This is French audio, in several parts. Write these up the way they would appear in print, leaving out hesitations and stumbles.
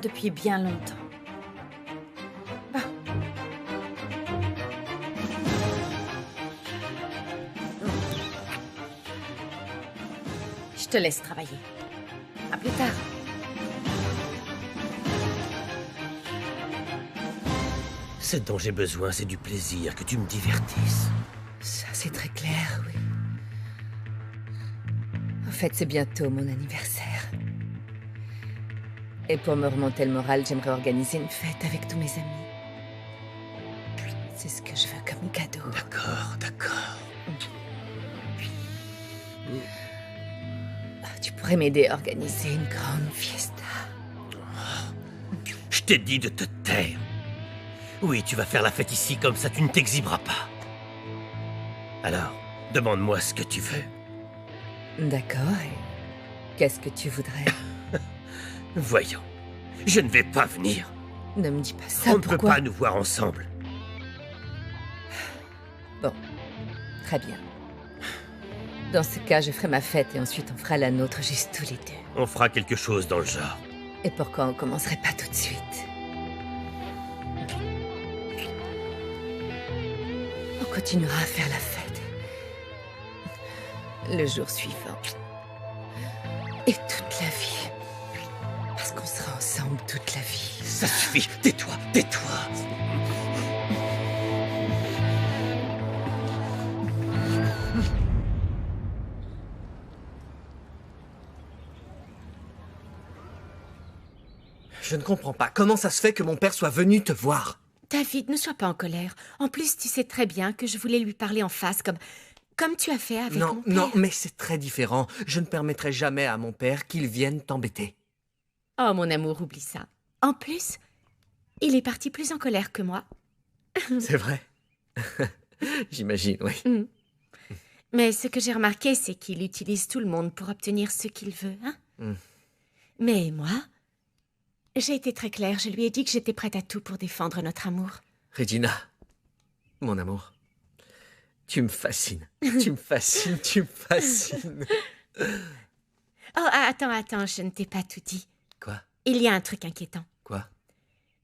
depuis bien longtemps. Bon. Je te laisse travailler. À plus tard. Ce dont j'ai besoin, c'est du plaisir, que tu me divertisses. Ça, c'est très clair, oui. En fait, c'est bientôt mon anniversaire. Et pour me remonter le moral, j'aimerais organiser une fête avec tous mes amis. C'est ce que je veux comme cadeau. D'accord, d'accord. Tu pourrais m'aider à organiser une grande fiesta. Je t'ai dit de te taire. Oui, tu vas faire la fête ici, comme ça tu ne t'exhiberas pas. Alors, demande-moi ce que tu veux. D'accord, et qu'est-ce que tu voudrais? Voyons, je ne vais pas venir. Ne me dis pas ça, On ne pourquoi? peut pas nous voir ensemble. Bon, très bien. Dans ce cas, je ferai ma fête et ensuite on fera la nôtre juste tous les deux. On fera quelque chose dans le genre. Et pourquoi on commencerait pas tout de suite? On continuera à faire la fête. Le jour suivant. Et toute la vie. Parce qu'on sera ensemble toute la vie. Ça suffit, tais-toi, tais-toi. Je ne comprends pas. Comment ça se fait que mon père soit venu te voir? David, ne sois pas en colère. En plus, tu sais très bien que je voulais lui parler en face, comme tu as fait avec mon père. Non, mais c'est très différent. Je ne permettrai jamais à mon père qu'il vienne t'embêter. Oh, mon amour, oublie ça. En plus, il est parti plus en colère que moi. C'est vrai. J'imagine, oui. Mais ce que j'ai remarqué, c'est qu'il utilise tout le monde pour obtenir ce qu'il veut, hein? Mais moi, j'ai été très claire. Je lui ai dit que j'étais prête à tout pour défendre notre amour. Regina, mon amour, tu me fascines. Tu me fascines, tu me fascines. Oh, attends, je ne t'ai pas tout dit. Quoi? Il y a un truc inquiétant. Quoi?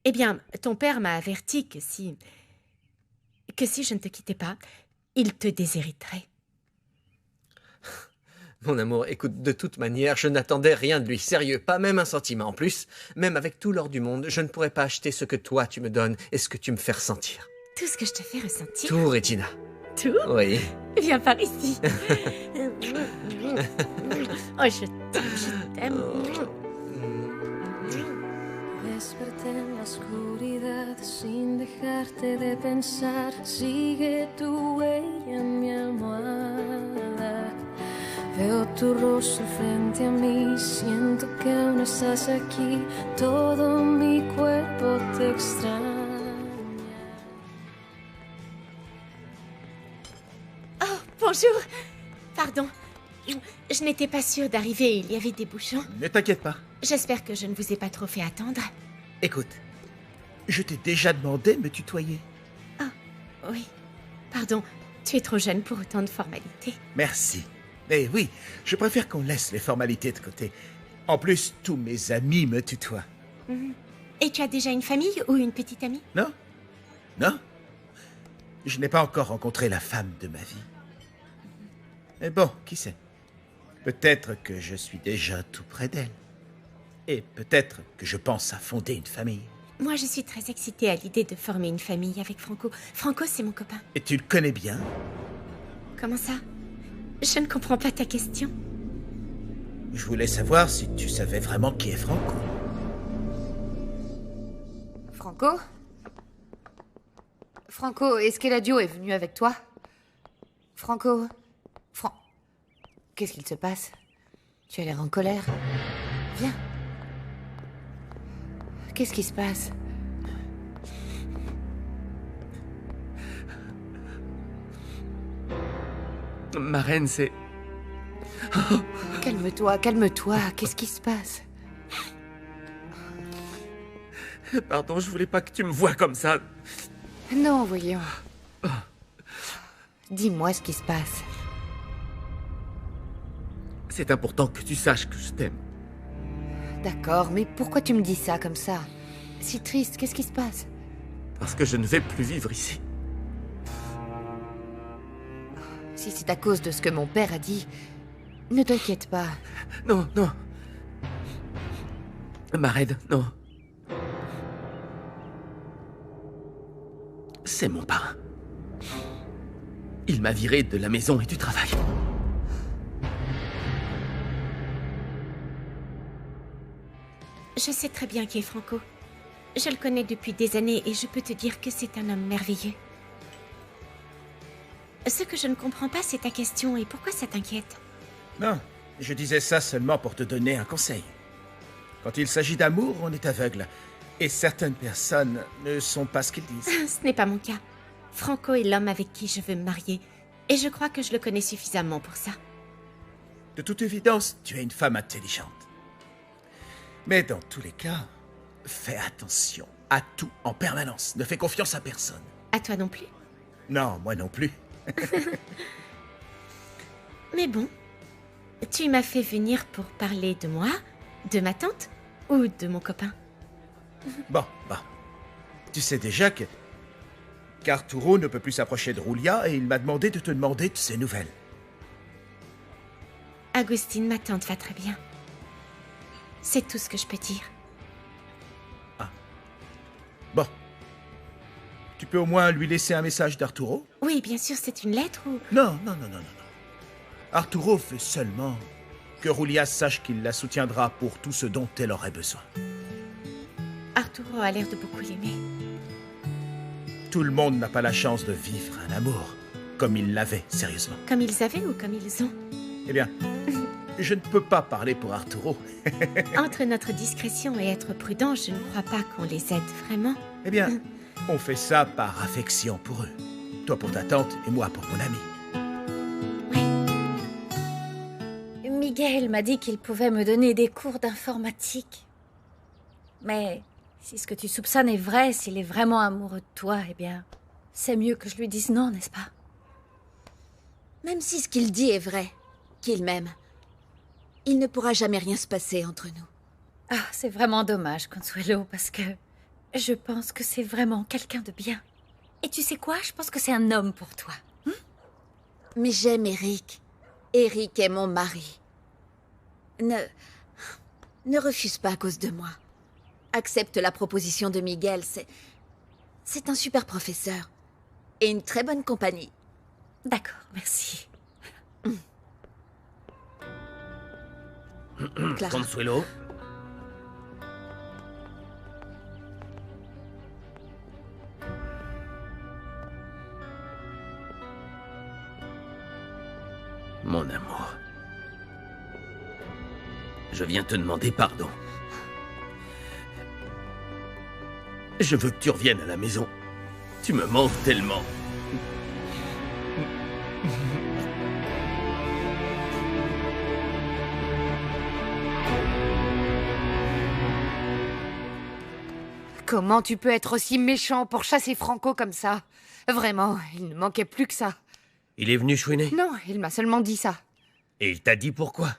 Eh bien, ton père m'a averti que si je ne te quittais pas, il te déshériterait. Mon amour, écoute, de toute manière, je n'attendais rien de lui. Sérieux, pas même un centime. En plus, même avec tout l'or du monde, je ne pourrais pas acheter ce que toi tu me donnes et ce que tu me fais ressentir. Tout ce que je te fais ressentir. Tout, Regina. Tout? Oui. Viens par ici. Oh, je t'aime. Desperté en la oscuridad sin dejarte de pensar. Sigue tu huella en mi almohada. Veo tu rostro frente a mí. Siento que aún estás aquí. Todo mi cuerpo te extraña. Oh, bonjour. Pardon. Je n'étais pas sûre d'arriver. Il y avait des bouchons. Ne t'inquiète pas. J'espère que je ne vous ai pas trop fait attendre. Écoute, je t'ai déjà demandé de me tutoyer. Ah, oui. Pardon, tu es trop jeune pour autant de formalités. Merci. Mais oui, je préfère qu'on laisse les formalités de côté. En plus, tous mes amis me tutoient. Et tu as déjà une famille ou une petite amie? Non? Non? Je n'ai pas encore rencontré la femme de ma vie. Mais bon, qui sait? Peut-être que je suis déjà tout près d'elle. Et peut-être que je pense à fonder une famille. Moi, je suis très excitée à l'idée de former une famille avec Franco. Franco, c'est mon copain. Et tu le connais bien? Comment ça? Je ne comprends pas ta question. Je voulais savoir si tu savais vraiment qui est Franco. Franco? Franco, est-ce qu'Eladio est venu avec toi? Franco? Qu'est-ce qu'il se passe? Tu as l'air en colère. Viens. Qu'est-ce qui se passe? Ma reine, c'est... Calme-toi, calme-toi. Qu'est-ce qui se passe? Pardon, je voulais pas que tu me vois comme ça. Non, voyons. Dis-moi ce qui se passe. C'est important que tu saches que je t'aime. D'accord, mais pourquoi tu me dis ça comme ça? Si triste, qu'est-ce qui se passe? Parce que je ne vais plus vivre ici. Si c'est à cause de ce que mon père a dit, ne t'inquiète pas. Non, non. Mared, non. C'est mon parrain. Il m'a viré de la maison et du travail. Je sais très bien qui est Franco. Je le connais depuis des années et je peux te dire que c'est un homme merveilleux. Ce que je ne comprends pas, c'est ta question et pourquoi ça t'inquiète? Non, je disais ça seulement pour te donner un conseil. Quand il s'agit d'amour, on est aveugle. Et certaines personnes ne sont pas ce qu'ils disent. Ce n'est pas mon cas. Franco est l'homme avec qui je veux me marier. Et je crois que je le connais suffisamment pour ça. De toute évidence, tu es une femme intelligente. Mais dans tous les cas, fais attention à tout en permanence. Ne fais confiance à personne. À toi non plus? Non, moi non plus. Mais bon, tu m'as fait venir pour parler de moi, de ma tante ou de mon copain? Bon. Tu sais déjà qu'Arturo ne peut plus s'approcher de Rulia et il m'a demandé de te demander de ses nouvelles. Agustine, ma tante, va très bien. C'est tout ce que je peux dire. Bon. Tu peux au moins lui laisser un message d'Arturo? Oui, bien sûr, c'est une lettre ou... Non. Arturo veut seulement que Rulia sache qu'il la soutiendra pour tout ce dont elle aurait besoin. Arturo a l'air de beaucoup l'aimer. Tout le monde n'a pas la chance de vivre un amour comme il l'avait, sérieusement. Comme ils avaient ou comme ils ont? Eh bien, je ne peux pas parler pour Arturo. Entre notre discrétion et être prudent, je ne crois pas qu'on les aide vraiment. Eh bien, on fait ça par affection pour eux. Toi pour ta tante et moi pour mon ami. Miguel m'a dit qu'il pouvait me donner des cours d'informatique. Mais si ce que tu soupçonnes est vrai, s'il est vraiment amoureux de toi, eh bien, c'est mieux que je lui dise non, n'est-ce pas? Même si ce qu'il dit est vrai, qu'il m'aime, il ne pourra jamais rien se passer entre nous. Ah, c'est vraiment dommage, Consuelo, parce que je pense que c'est vraiment quelqu'un de bien. Et tu sais quoi? Je pense que c'est un homme pour toi. Mais j'aime Eric. Eric est mon mari. Ne refuse pas à cause de moi. Accepte la proposition de Miguel, c'est un super professeur. Et une très bonne compagnie. D'accord, merci. Clara. Consuelo? Mon amour. Je viens te demander pardon. Je veux que tu reviennes à la maison. Tu me manques tellement. Comment tu peux être aussi méchant pour chasser Franco comme ça? Vraiment, il ne manquait plus que ça. Il est venu chouiner? Non, il m'a seulement dit ça. Et il t'a dit pourquoi?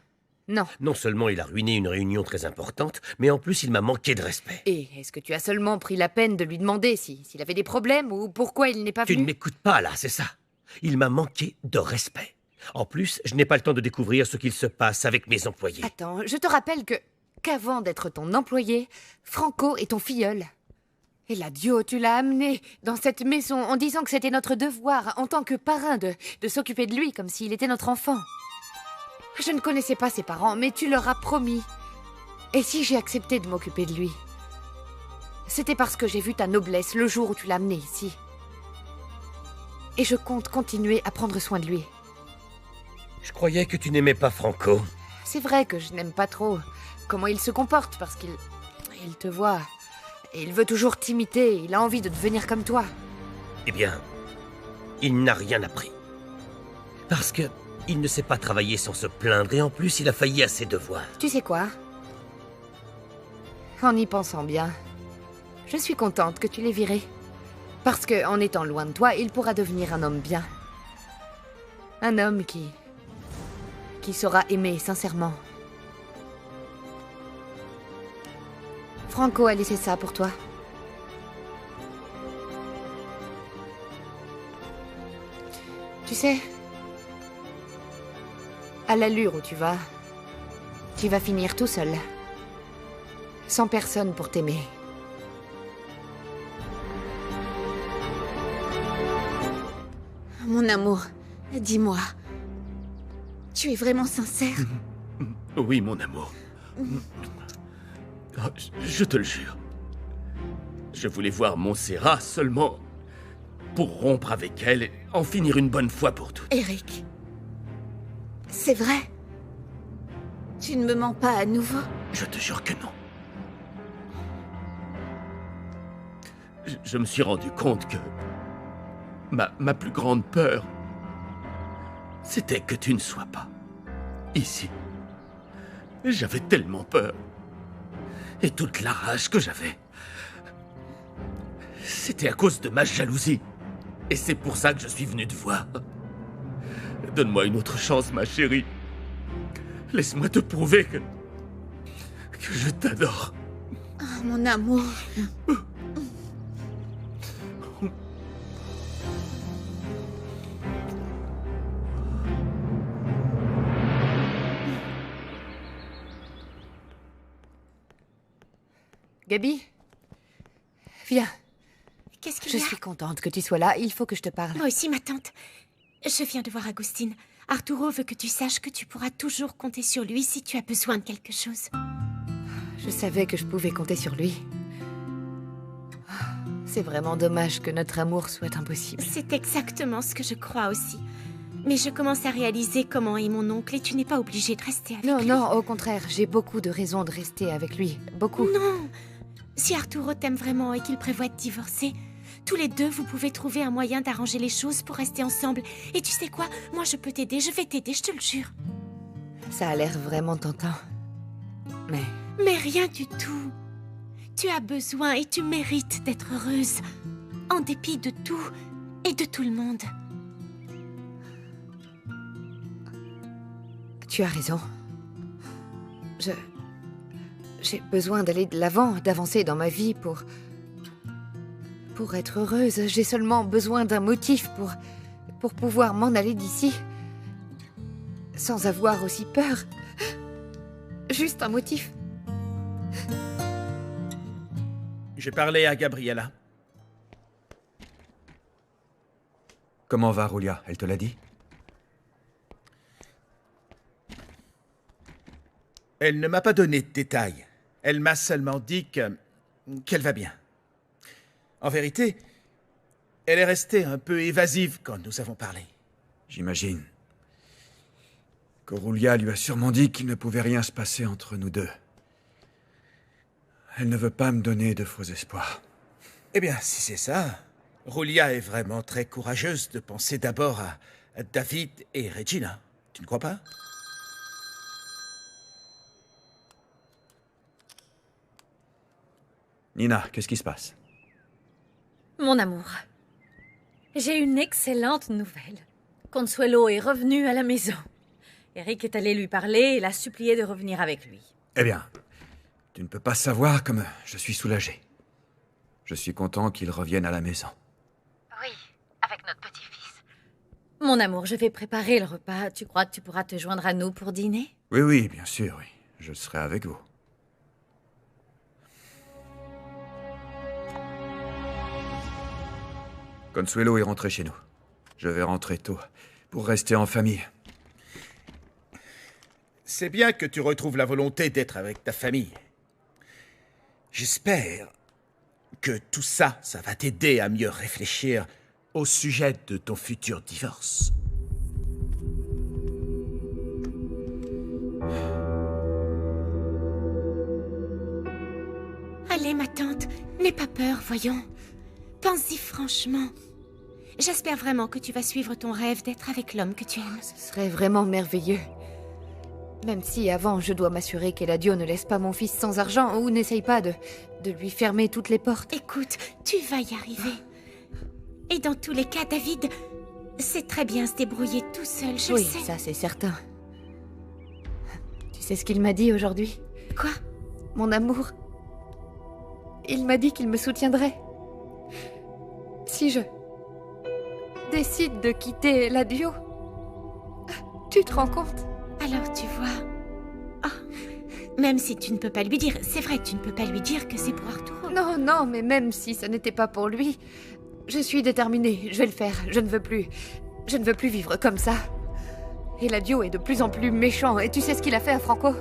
Non. Non seulement il a ruiné une réunion très importante, mais en plus il m'a manqué de respect. Et est-ce que tu as seulement pris la peine de lui demander s'il avait des problèmes ou pourquoi il n'est pas Tu venu? ne m'écoutes pas là, c'est ça. Il m'a manqué de respect. En plus, je n'ai pas le temps de découvrir ce qu'il se passe avec mes employés. Attends, je te rappelle qu'avant d'être ton employé, Franco est ton filleul. Et là, Dio, tu l'as amené dans cette maison en disant que c'était notre devoir en tant que parrain de s'occuper de lui comme s'il était notre enfant. Je ne connaissais pas ses parents, mais tu leur as promis. Et si j'ai accepté de m'occuper de lui, c'était parce que j'ai vu ta noblesse le jour où tu l'as amené ici. Et je compte continuer à prendre soin de lui. Je croyais que tu n'aimais pas Franco. C'est vrai que je n'aime pas trop comment il se comporte parce qu'il te voit. Et il veut toujours t'imiter, il a envie de devenir comme toi. Eh bien, il n'a rien appris. Parce que il ne sait pas travailler sans se plaindre et en plus il a failli à ses devoirs. Tu sais quoi? En y pensant bien, je suis contente que tu l'aies viré. Parce que en étant loin de toi, il pourra devenir un homme bien. Un homme qui saura aimer sincèrement. Franco a laissé ça pour toi. Tu sais, à l'allure où tu vas finir tout seul. Sans personne pour t'aimer. Mon amour, dis-moi. Tu es vraiment sincère? Oui, mon amour. Oh, je te le jure. Je voulais voir Montserrat seulement pour rompre avec elle et en finir une bonne fois pour toutes. Eric, c'est vrai? Tu ne me mens pas à nouveau? Je te jure que non. Je me suis rendu compte que ma plus grande peur, c'était que tu ne sois pas ici. J'avais tellement peur. Et toute la rage que j'avais, c'était à cause de ma jalousie. Et c'est pour ça que je suis venu te voir. Donne-moi une autre chance, ma chérie. Laisse-moi te prouver que je t'adore. Oh, mon amour. Gabi, viens. Qu'est-ce qu'il Je y a? suis contente que tu sois là. Il faut que je te parle. Moi aussi, ma tante. Je viens de voir Agustine. Arturo veut que tu saches que tu pourras toujours compter sur lui si tu as besoin de quelque chose. Je savais que je pouvais compter sur lui. C'est vraiment dommage que notre amour soit impossible. C'est exactement ce que je crois aussi. Mais je commence à réaliser comment est mon oncle et tu n'es pas obligé de rester avec lui. Non, au contraire, j'ai beaucoup de raisons de rester avec lui. Beaucoup. Non. Si Arturo t'aime vraiment et qu'il prévoit de divorcer, tous les deux, vous pouvez trouver un moyen d'arranger les choses pour rester ensemble. Et tu sais quoi? Moi, je peux t'aider, je vais t'aider, je te le jure. Ça a l'air vraiment tentant. Mais rien du tout. Tu as besoin et tu mérites d'être heureuse. En dépit de tout et de tout le monde. Tu as raison. J'ai besoin d'aller de l'avant, d'avancer dans ma vie pour être heureuse. J'ai seulement besoin d'un motif pour pouvoir m'en aller d'ici. Sans avoir aussi peur. Juste un motif. J'ai parlé à Gabriella. Comment va Julia? Elle te l'a dit? Elle ne m'a pas donné de détails. Elle m'a seulement dit qu'elle va bien. En vérité, elle est restée un peu évasive quand nous avons parlé. J'imagine. Julia lui a sûrement dit qu'il ne pouvait rien se passer entre nous deux. Elle ne veut pas me donner de faux espoirs. Eh bien, si c'est ça, Julia est vraiment très courageuse de penser d'abord à David et Regina. Tu ne crois pas? Nina, qu'est-ce qui se passe? Mon amour, j'ai une excellente nouvelle. Consuelo est revenue à la maison. Eric est allé lui parler et l'a supplié de revenir avec lui. Eh bien, tu ne peux pas savoir comme je suis soulagé. Je suis content qu'il revienne à la maison. Oui, avec notre petit-fils. Mon amour, je vais préparer le repas. Tu crois que tu pourras te joindre à nous pour dîner? Oui, bien sûr, oui. Je serai avec vous. Consuelo est rentré chez nous. Je vais rentrer tôt, pour rester en famille. C'est bien que tu retrouves la volonté d'être avec ta famille. J'espère que tout ça, ça va t'aider à mieux réfléchir au sujet de ton futur divorce. Allez, ma tante, n'aie pas peur, voyons. Pense-y franchement. J'espère vraiment que tu vas suivre ton rêve d'être avec l'homme que tu aimes. Ce serait vraiment merveilleux. Même si avant, je dois m'assurer qu'Eladio ne laisse pas mon fils sans argent ou n'essaye pas de lui fermer toutes les portes. Écoute, tu vas y arriver. Et dans tous les cas, David sait très bien se débrouiller tout seul, je le Oui, sais. ça c'est certain. Tu sais ce qu'il m'a dit aujourd'hui? Quoi? Mon amour, il m'a dit qu'il me soutiendrait. Si je décide de quitter la duo, tu te rends compte? Alors tu vois... Oh, même si tu ne peux pas lui dire, c'est vrai, tu ne peux pas lui dire que c'est pour Arturo. Non, non, mais même si ce n'était pas pour lui, je suis déterminée, je vais le faire, je ne veux plus vivre comme ça. Et Eladio est de plus en plus méchant, et tu sais ce qu'il a fait à Franco?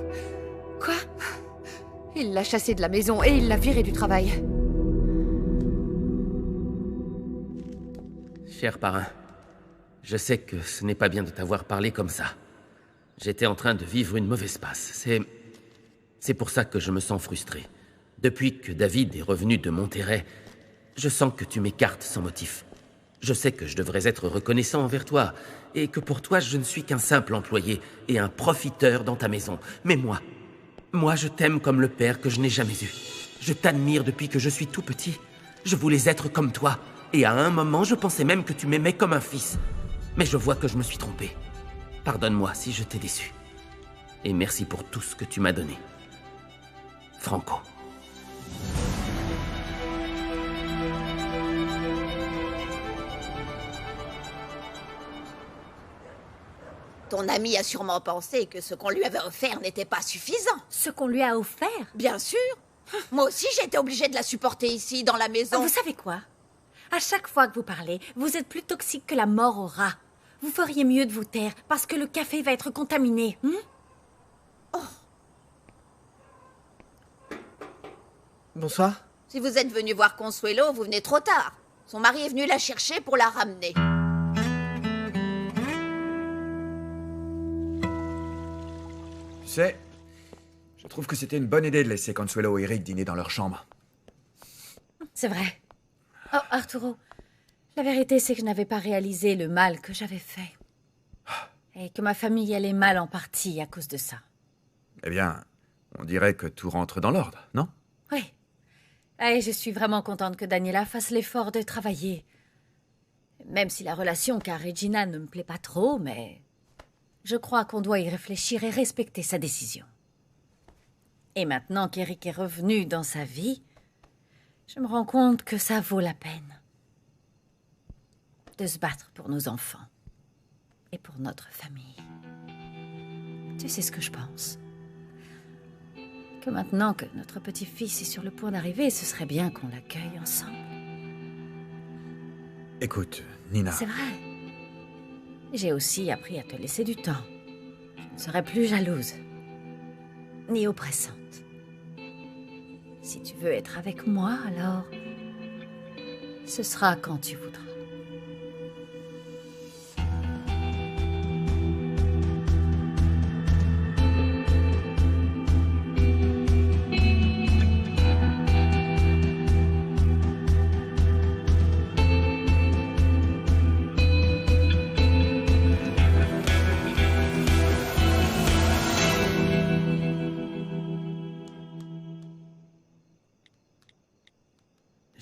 Quoi? Il l'a chassé de la maison et il l'a viré du travail. Cher parrain, je sais que ce n'est pas bien de t'avoir parlé comme ça. J'étais en train de vivre une mauvaise passe. C'est pour ça que je me sens frustré. Depuis que David est revenu de Monterrey, je sens que tu m'écartes sans motif. Je sais que je devrais être reconnaissant envers toi, et que pour toi, je ne suis qu'un simple employé et un profiteur dans ta maison. Mais moi, je t'aime comme le père que je n'ai jamais eu. Je t'admire depuis que je suis tout petit. Je voulais être comme toi, et à un moment, je pensais même que tu m'aimais comme un fils. Mais je vois que je me suis trompé. Pardonne-moi si je t'ai déçu. Et merci pour tout ce que tu m'as donné. Franco. Ton ami a sûrement pensé que ce qu'on lui avait offert n'était pas suffisant. Ce qu'on lui a offert? Bien sûr. Moi aussi, j'ai été obligée de la supporter ici, dans la maison. Vous savez quoi? À chaque fois que vous parlez, vous êtes plus toxique que la mort au rat. Vous feriez mieux de vous taire, parce que le café va être contaminé. Bonsoir. Si vous êtes venu voir Consuelo, vous venez trop tard. Son mari est venu la chercher pour la ramener. Tu sais, je trouve que c'était une bonne idée de laisser Consuelo et Eric dîner dans leur chambre. C'est vrai. Oh, Arturo, la vérité, c'est que je n'avais pas réalisé le mal que j'avais fait. Et que ma famille allait mal en partie à cause de ça. Eh bien, on dirait que tout rentre dans l'ordre, non? Oui. Et je suis vraiment contente que Daniela fasse l'effort de travailler. Même si la relation qu'a Regina ne me plaît pas trop, mais... je crois qu'on doit y réfléchir et respecter sa décision. Et maintenant qu'Eric est revenu dans sa vie, je me rends compte que ça vaut la peine de se battre pour nos enfants et pour notre famille. Tu sais ce que je pense? Que maintenant que notre petit-fils est sur le point d'arriver, ce serait bien qu'on l'accueille ensemble. Écoute, Nina... C'est vrai. J'ai aussi appris à te laisser du temps. Je ne serai plus jalouse, ni oppressante. Si tu veux être avec moi, alors ce sera quand tu voudras.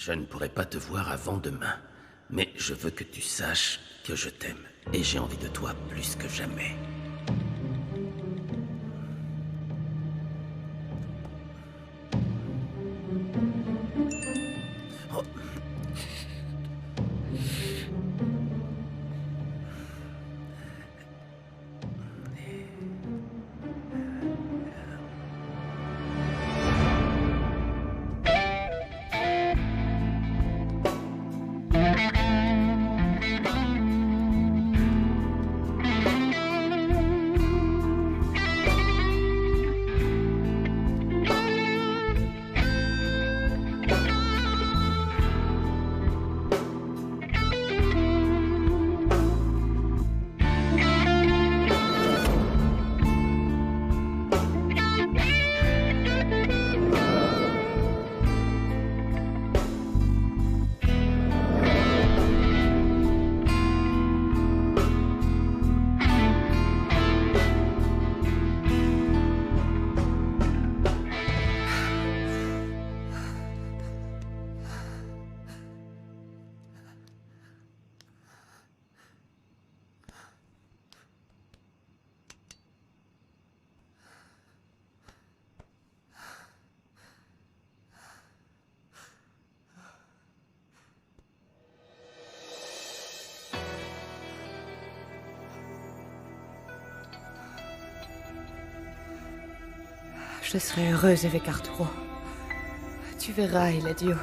Je ne pourrai pas te voir avant demain, mais je veux que tu saches que je t'aime et j'ai envie de toi plus que jamais. Oh. Je serai heureuse avec Arturo. Tu verras, Eladio.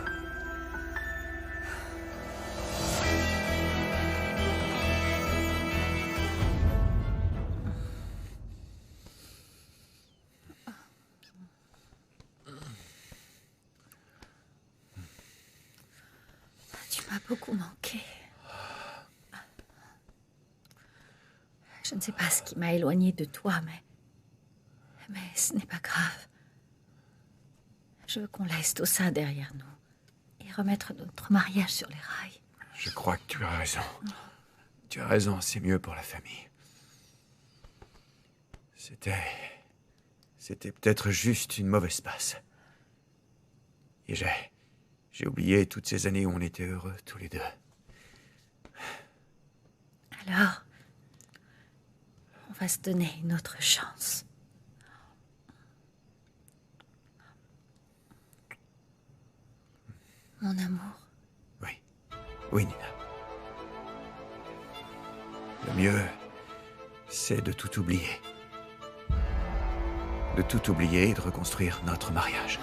Tu m'as beaucoup manqué. Je ne sais pas ce qui m'a éloignée de toi, mais ce n'est pas grave. Je veux qu'on laisse tout ça derrière nous et remettre notre mariage sur les rails. Je crois que tu as raison. Tu as raison, c'est mieux pour la famille. C'était peut-être juste une mauvaise passe. Et j'ai oublié toutes ces années où on était heureux tous les deux. Alors, on va se donner une autre chance. Mon amour. Oui, Nina. Le mieux, c'est de tout oublier. De tout oublier et de reconstruire notre mariage.